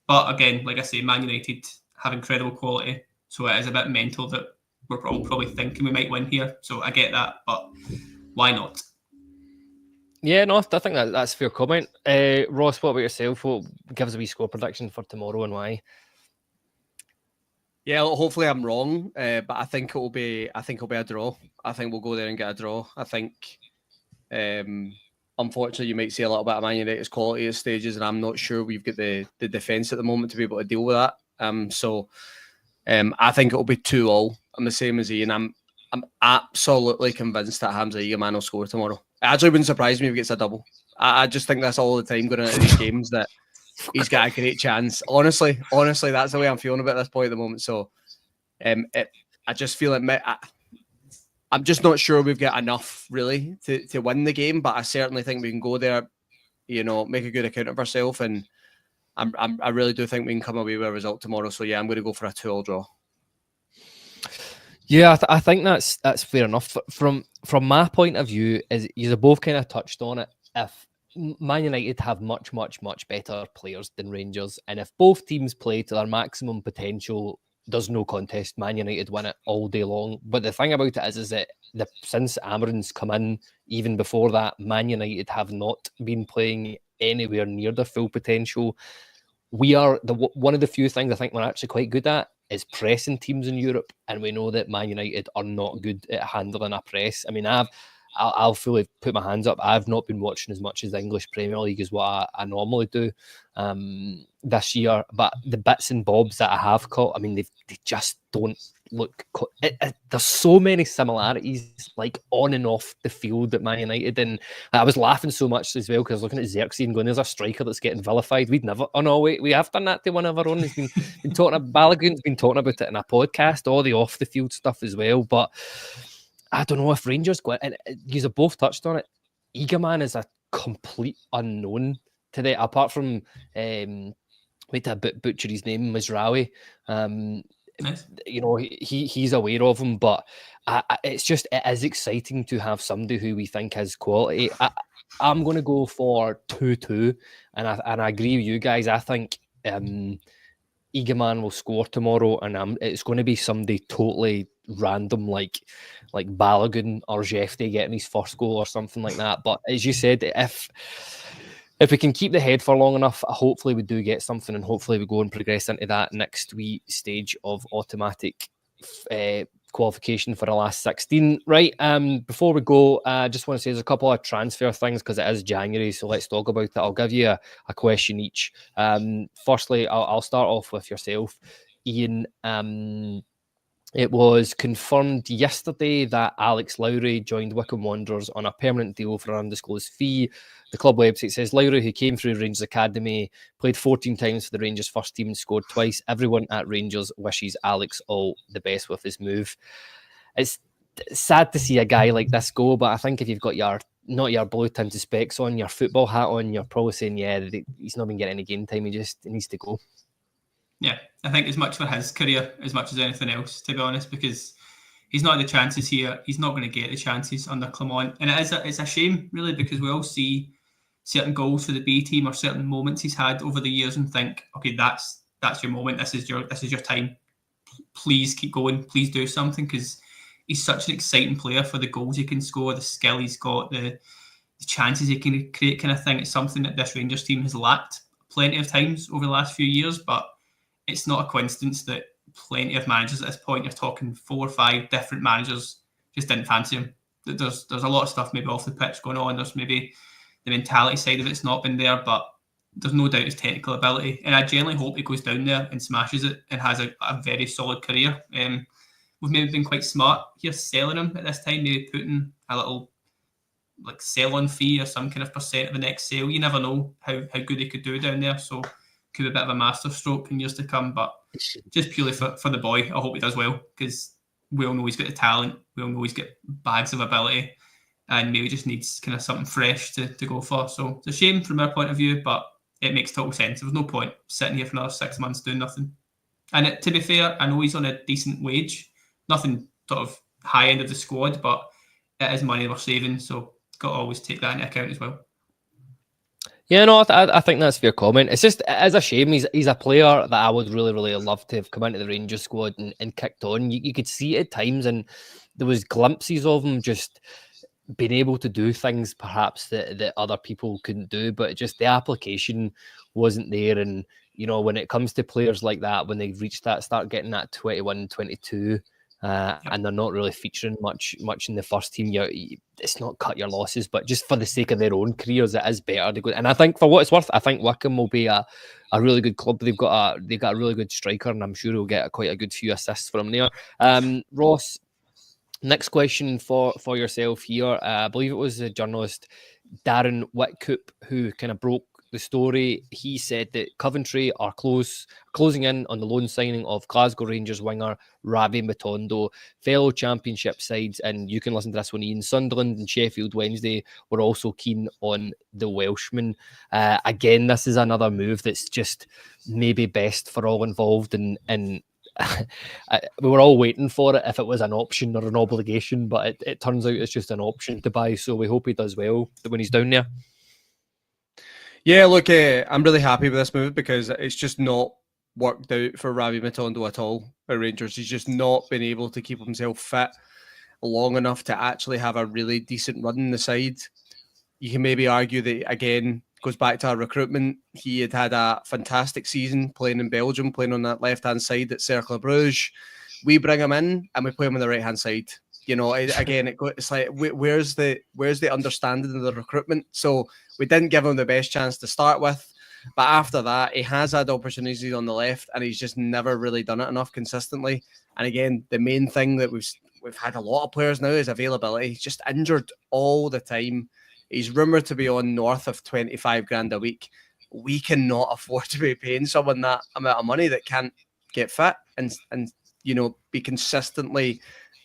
But again, like I say, Man United have incredible quality, so it is a bit mental that we're all probably thinking we might win here. So I get that, but why not? Yeah, no, I think that's a fair comment. Ross, what about yourself? What gives a wee score prediction for tomorrow and why? Yeah, hopefully I'm wrong, but I think it'll be a draw. I think we'll go there and get a draw. I think, unfortunately, you might see a little bit of Man United's quality at stages, and I'm not sure we've got the defence at the moment to be able to deal with that. I think it'll be 2-2. I'm the same as Ian. I'm absolutely convinced that Hamza Igaman will score tomorrow. It actually wouldn't surprise me if he gets a double. I just think that's all the time going into these games that he's got a great chance. Honestly, that's the way I'm feeling about this point at the moment. So, I just feel I'm just not sure we've got enough really to win the game, but I certainly think we can go there, make a good account of ourselves, and I really do think we can come away with a result tomorrow. So yeah, I'm going to go for a 2-2 draw. Yeah, I think that's fair enough. From my point of view, is you both kind of touched on it. If Man United have much better players than Rangers, and if both teams play to their maximum potential, there's no contest. Man United win it all day long. But the thing about it is that since Amarin's come in, even before that, Man United have not been playing anywhere near their full potential. We are one of the few things I think we're actually quite good at is pressing teams in Europe, and we know that Man United are not good at handling a press. I mean, I'll fully put my hands up. I've not been watching as much as the English Premier League as what I normally do this year, but the bits and bobs that I have caught, I mean, they just don't look. There's so many similarities, like on and off the field at Man United, and I was laughing so much as well because I was looking at Xerxes and going, "There's a striker that's getting vilified." We'd never. Oh no, we have done that to one of our own. He's been talking about Balogun's been talking about it in a podcast, all the off the field stuff as well, but. I don't know if Rangers go, and you have both touched on it. Igaman is a complete unknown today, apart from wait to butcher his name, Mizraoui. Nice. He's aware of him, but it is exciting to have somebody who we think has quality. I'm going to go for 2-2, and I agree with you guys. I think Igaman will score tomorrow, and it's going to be somebody totally random, like Balogun or Jefte getting his first goal or something like that. But as you said, if we can keep the head for long enough, hopefully we do get something, and hopefully we go and progress into that next wee stage of automatic qualification for the last 16. Right, before we go, I just want to say there's a couple of transfer things because it is January, so let's talk about it. I'll give you a question each. Firstly, I'll start off with yourself, Ian. It was confirmed yesterday that Alex Lowry joined Wycombe Wanderers on a permanent deal for an undisclosed fee. The club website says Lowry, who came through Rangers Academy, played 14 times for the Rangers first team and scored twice. Everyone at Rangers wishes Alex all the best with his move. It's sad to see a guy like this go, but I think if you've got not your blue tinted specs on, your football hat on, you're probably saying, yeah, he's not been getting any game time. He needs to go. Yeah, I think as much for his career as much as anything else, to be honest, because he's not had the chances here. He's not going to get the chances under Clement, and it's a shame really, because we all see certain goals for the B team or certain moments he's had over the years and think, okay, that's your moment. This is your time. Please keep going. Please do something, because he's such an exciting player for the goals he can score, the skill he's got, the chances he can create, kind of thing. It's something that this Rangers team has lacked plenty of times over the last few years, but it's not a coincidence that plenty of managers at this point, you're talking 4 or 5 different managers, just didn't fancy him. There's a lot of stuff maybe off the pitch going on. There's maybe the mentality side of it's not been there, but there's no doubt his technical ability. And I genuinely hope he goes down there and smashes it and has a very solid career. We've maybe been quite smart here selling him at this time, maybe putting a little like sell-on fee or some kind of percent of the next sale. You never know how good he could do down there. So could be a bit of a masterstroke in years to come, but just purely for the boy, I hope he does well, because we all know he's got the talent. We all know he's got bags of ability. and maybe just needs kind of something fresh to go for. So it's a shame from our point of view, but it makes total sense. There was no point sitting here for another 6 months doing nothing. And to be fair, I know he's on a decent wage, nothing sort of high end of the squad, but it is money we're saving, so got to always take that into account as well. Yeah, no, I think that's a fair comment. It's just, it is a shame. He's a player that I would really, really love to have come into the Rangers squad and kicked on. You could see it at times, and there was glimpses of him just being able to do things perhaps that other people couldn't do, but just the application wasn't there. And, you know, when it comes to players like that, when they reach that, start getting that 21, 22, and they're not really featuring much in the first team, it's not cut your losses, but just for the sake of their own careers, it is better to go. And I think for what it's worth, I think Wickham will be a really good club. They've got a really good striker, and I'm sure he'll get quite a good few assists from there. Ross, next question for yourself here. I believe it was the journalist Darren Whitcoop who kind of broke the story. He said that Coventry are closing in on the loan signing of Glasgow Rangers winger Ravi Matondo. Fellow championship sides, and you can listen to this one, Ian, Sunderland and Sheffield Wednesday were also keen on the Welshman. Again, this is another move that's just maybe best for all involved, and we were all waiting for it if it was an option or an obligation, but it turns out it's just an option to buy, so we hope he does well when he's down there. Yeah, look, I'm really happy with this move because it's just not worked out for Ravi Matondo at all at Rangers. He's just not been able to keep himself fit long enough to actually have a really decent run in the side. You can maybe argue that, again, goes back to our recruitment. He had a fantastic season playing in Belgium, playing on that left-hand side at Cercle Bruges. We bring him in and we play him on the right-hand side. You know, it's like, where's the understanding of the recruitment? So we didn't give him the best chance to start with. But after that, he has had opportunities on the left and he's just never really done it enough consistently. And again, the main thing that we've had a lot of players now is availability. He's just injured all the time. He's rumoured to be on north of 25 grand a week. We cannot afford to be paying someone that amount of money that can't get fit and you know, be consistently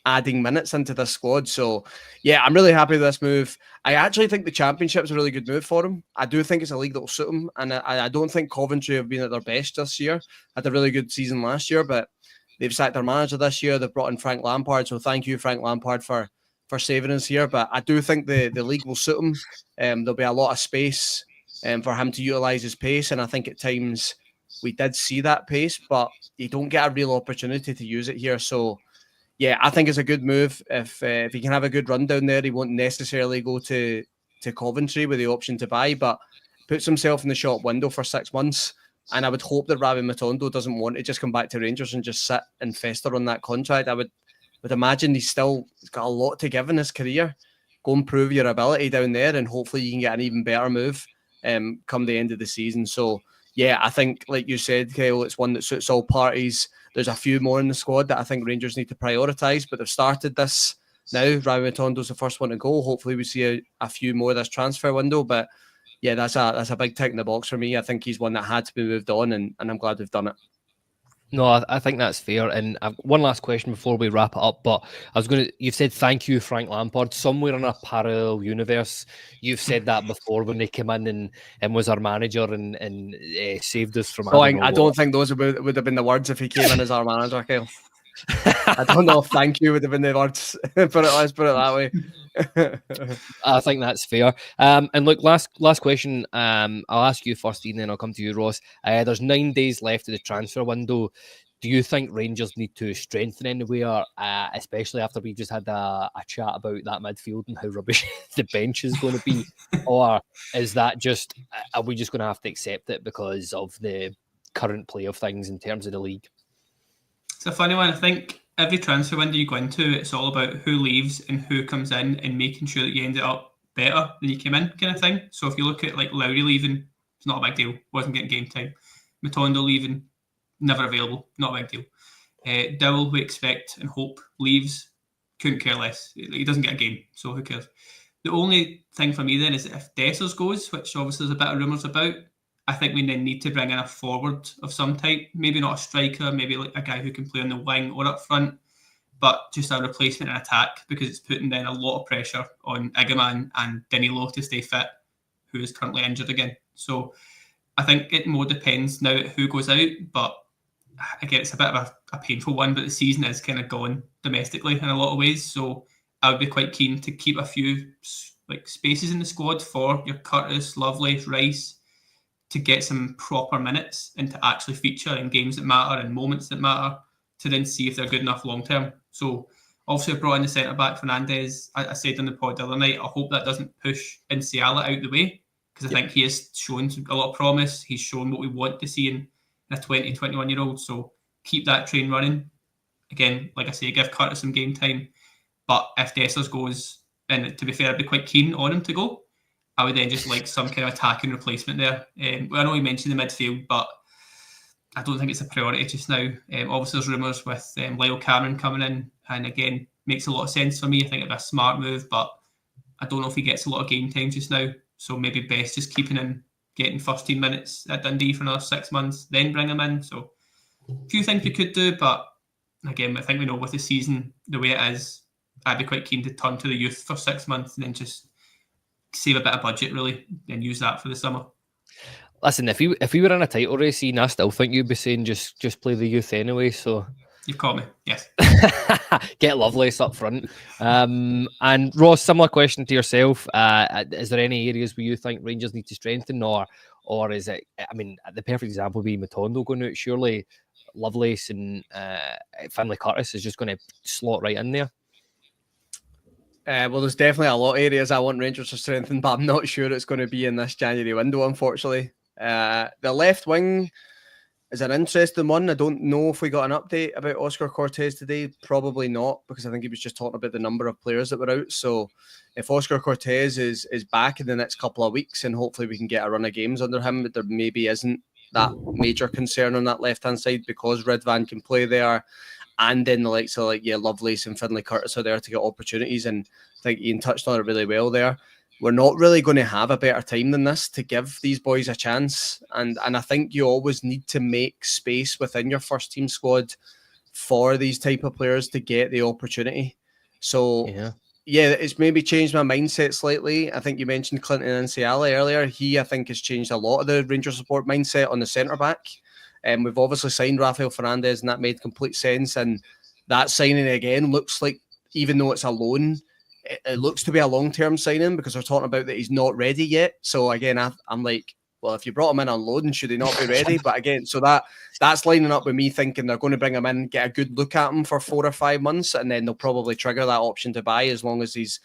adding minutes into this squad. So yeah, I'm really happy with this move. I actually think the Championship's a really good move for him. I do think it's a league that will suit him, and I don't think Coventry have been at their best this year. Had a really good season last year, but they've sacked their manager this year. They've brought in Frank Lampard, so thank you, Frank Lampard, for saving us here. But I do think the league will suit him. There'll be a lot of space for him to utilise his pace, and I think at times we did see that pace, but you don't get a real opportunity to use it here. So yeah, I think it's a good move. If he can have a good run down there, he won't necessarily go to Coventry with the option to buy, but puts himself in the shop window for 6 months. And I would hope that Ravi Matondo doesn't want to just come back to Rangers and just sit and fester on that contract. I would imagine he's got a lot to give in his career. Go and prove your ability down there, and hopefully you can get an even better move come the end of the season. So yeah, I think, like you said, Kyle, it's one that suits all parties. There's a few more in the squad that I think Rangers need to prioritise, but they've started this now. Ravi Matondo's the first one to go. Hopefully we see a few more this transfer window. But yeah, that's a big tick in the box for me. I think he's one that had to be moved on, and I'm glad we've done it. No, I think that's fair. And I've one last question before we wrap it up. But you've said thank you, Frank Lampard. Somewhere in a parallel universe, you've said that before when they came in and was our manager and saved us from. I don't think those would have been the words if he came in as our manager, Kyle. I don't know if thank you would have been the words. Let's put it that way. I think that's fair. And look, last question. I'll ask you first, Ian, then I'll come to you, Ross. There's 9 days left of the transfer window. Do you think Rangers need to strengthen anywhere, especially after we just had a chat about that midfield and how rubbish the bench is going to be? Or is that just, are we just going to have to accept it because of the current play of things in terms of the league? It's a funny one. I think every transfer window you go into, it's all about who leaves and who comes in and making sure that you end up better than you came in, kind of thing. So if you look at like Lowry leaving, it's not a big deal. Wasn't getting game time. Matondo leaving, never available. Not a big deal. Dowell, we expect and hope, leaves. Couldn't care less. He doesn't get a game, so who cares? The only thing for me then is if Dessers goes, which obviously there's a bit of rumours about, I think we then need to bring in a forward of some type. Maybe not a striker, maybe like a guy who can play on the wing or up front. but just a replacement in attack, because it's putting then a lot of pressure on Igaman and Danilo to stay fit, who is currently injured again. So I think it more depends now who goes out, but again, it's a bit of a painful one, but the season is kind of gone domestically in a lot of ways. So I would be quite keen to keep a few spaces in the squad for your Curtis, Lovelace, Rice, to get some proper minutes and to actually feature in games that matter and moments that matter, to then see if they're good enough long term. So obviously I brought in the centre back Fernandes. I said on the pod the other night, I hope that doesn't push Inciala out the way, because I think he has shown a lot of promise. He's shown what we want to see in a 20, 21-year-old. So keep that train running. Again, like I say, give Curtis some game time. But if Dessers goes, and to be fair, I'd be quite keen on him to go, I would then just like some kind of attacking replacement there. I know you mentioned the midfield, but I don't think it's a priority just now. Obviously, there's rumours with Lyle Cameron coming in, and again, makes a lot of sense for me. I think it'd be a smart move, but I don't know if he gets a lot of game time just now. So maybe best just keeping him getting first team minutes at Dundee for another 6 months, then bring him in. So a few things we could do, but again, I think we know with the season the way it is, I'd be quite keen to turn to the youth for 6 months and then just save a bit of budget really and use that for the summer. Listen, if we were in a title race, Ian, I still think you'd be saying just play the youth anyway. So you've caught me, yes. Get Lovelace up front. And Ross, similar question to yourself. Is there any areas where you think Rangers need to strengthen, or is it? I mean, the perfect example would be Matondo going out. Surely Lovelace and Finlay Curtis is just going to slot right in there. Well, there's definitely a lot of areas I want Rangers to strengthen, but I'm not sure it's going to be in this January window, unfortunately. The left wing is an interesting one. I don't know if we got an update about Oscar Cortez today. Probably not, because I think he was just talking about the number of players that were out. So if Oscar Cortez is back in the next couple of weeks, and hopefully we can get a run of games under him, but there maybe isn't that major concern on that left-hand side, because Ridvan can play there. And then the likes of Lovelace and Finlay Curtis are there to get opportunities. And I think Ian touched on it really well there. We're not really going to have a better time than this to give these boys a chance. And I think you always need to make space within your first team squad for these type of players to get the opportunity. So, yeah, it's maybe changed my mindset slightly. I think you mentioned Clinton Inciala earlier. He, I think, has changed a lot of the Rangers support mindset on the centre-back. We've obviously signed Rafael Fernandes, and that made complete sense. And that signing, again, looks like, even though it's a loan, it looks to be a long-term signing, because they're talking about that he's not ready yet. So, again, I'm like, well, if you brought him in on loan, should he not be ready? But again, so that's lining up with me thinking they're going to bring him in, get a good look at him for 4 or 5 months, and then they'll probably trigger that option to buy as long as he's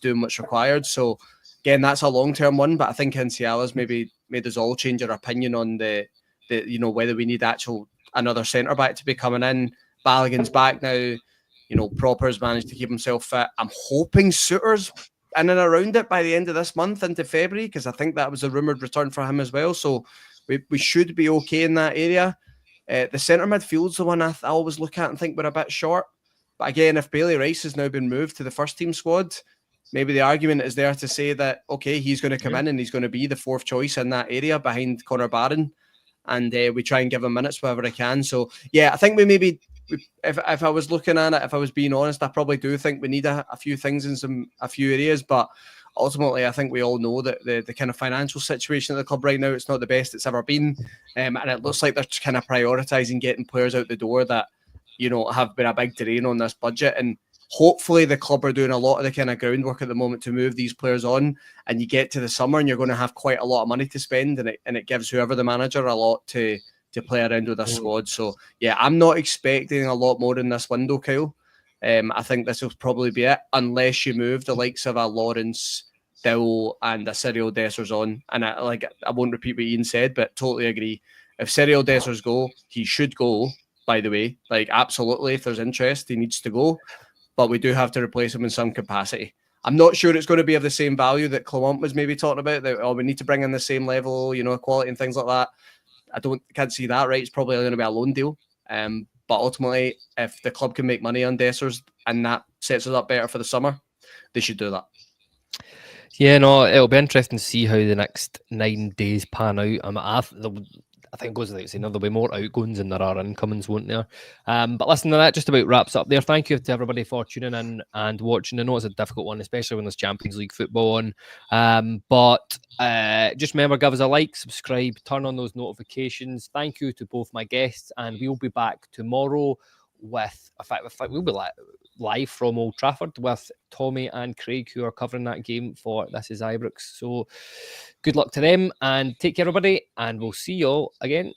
doing what's required. So, again, that's a long-term one, but I think Inciala's maybe made us all change our opinion on the whether we need another centre back to be coming in. Balogun's back now. Proper's managed to keep himself fit. I'm hoping Suter's in and around it by the end of this month into February, because I think that was a rumoured return for him as well. So we should be okay in that area. The centre midfield's the one I always look at and think we're a bit short. But again, if Bailey Rice has now been moved to the first team squad, maybe the argument is there to say that, okay, he's going to come in and he's going to be the fourth choice in that area behind Connor Barron. And we try and give him minutes wherever I can. So, yeah, I think if I was looking at it, if I was being honest, I probably do think we need a few things in a few areas. But ultimately, I think we all know that the kind of financial situation of the club right now, it's not the best it's ever been. And it looks like they're kind of prioritising getting players out the door that, have been a big drain on this budget. And hopefully the club are doing a lot of the kind of groundwork at the moment to move these players on, and you get to the summer and you're going to have quite a lot of money to spend, and it gives whoever the manager a lot to play around with this squad. So yeah, I'm not expecting a lot more in this window, Kyle. I think this will probably be it, unless you move the likes of a Lawrence, Dill, and a Cyril Dessers on. And I won't repeat what Ian said, but totally agree. If Cyril Dessers go, he should go, by the way. Absolutely, if there's interest, he needs to go. But we do have to replace him in some capacity. I'm not sure it's going to be of the same value that Clement was maybe talking about, that we need to bring in the same level, quality and things like that. I can't see that, right? It's probably going to be a loan deal. But ultimately, if the club can make money on Dessers and that sets us up better for the summer, they should do that. Yeah, no, it'll be interesting to see how the next 9 days pan out. I think it goes without saying there'll be more outgoings than there are incomings, won't there? But listen, that just about wraps up there. Thank you to everybody for tuning in and watching. I know it's a difficult one, especially when there's Champions League football on. But just remember, give us a like, subscribe, turn on those notifications. Thank you to both my guests, and we'll be back tomorrow with, in fact we'll be live from Old Trafford with Tommy and Craig, who are covering that game for This Is Ibrox. So good luck to them, and take care, everybody, and we'll see you all again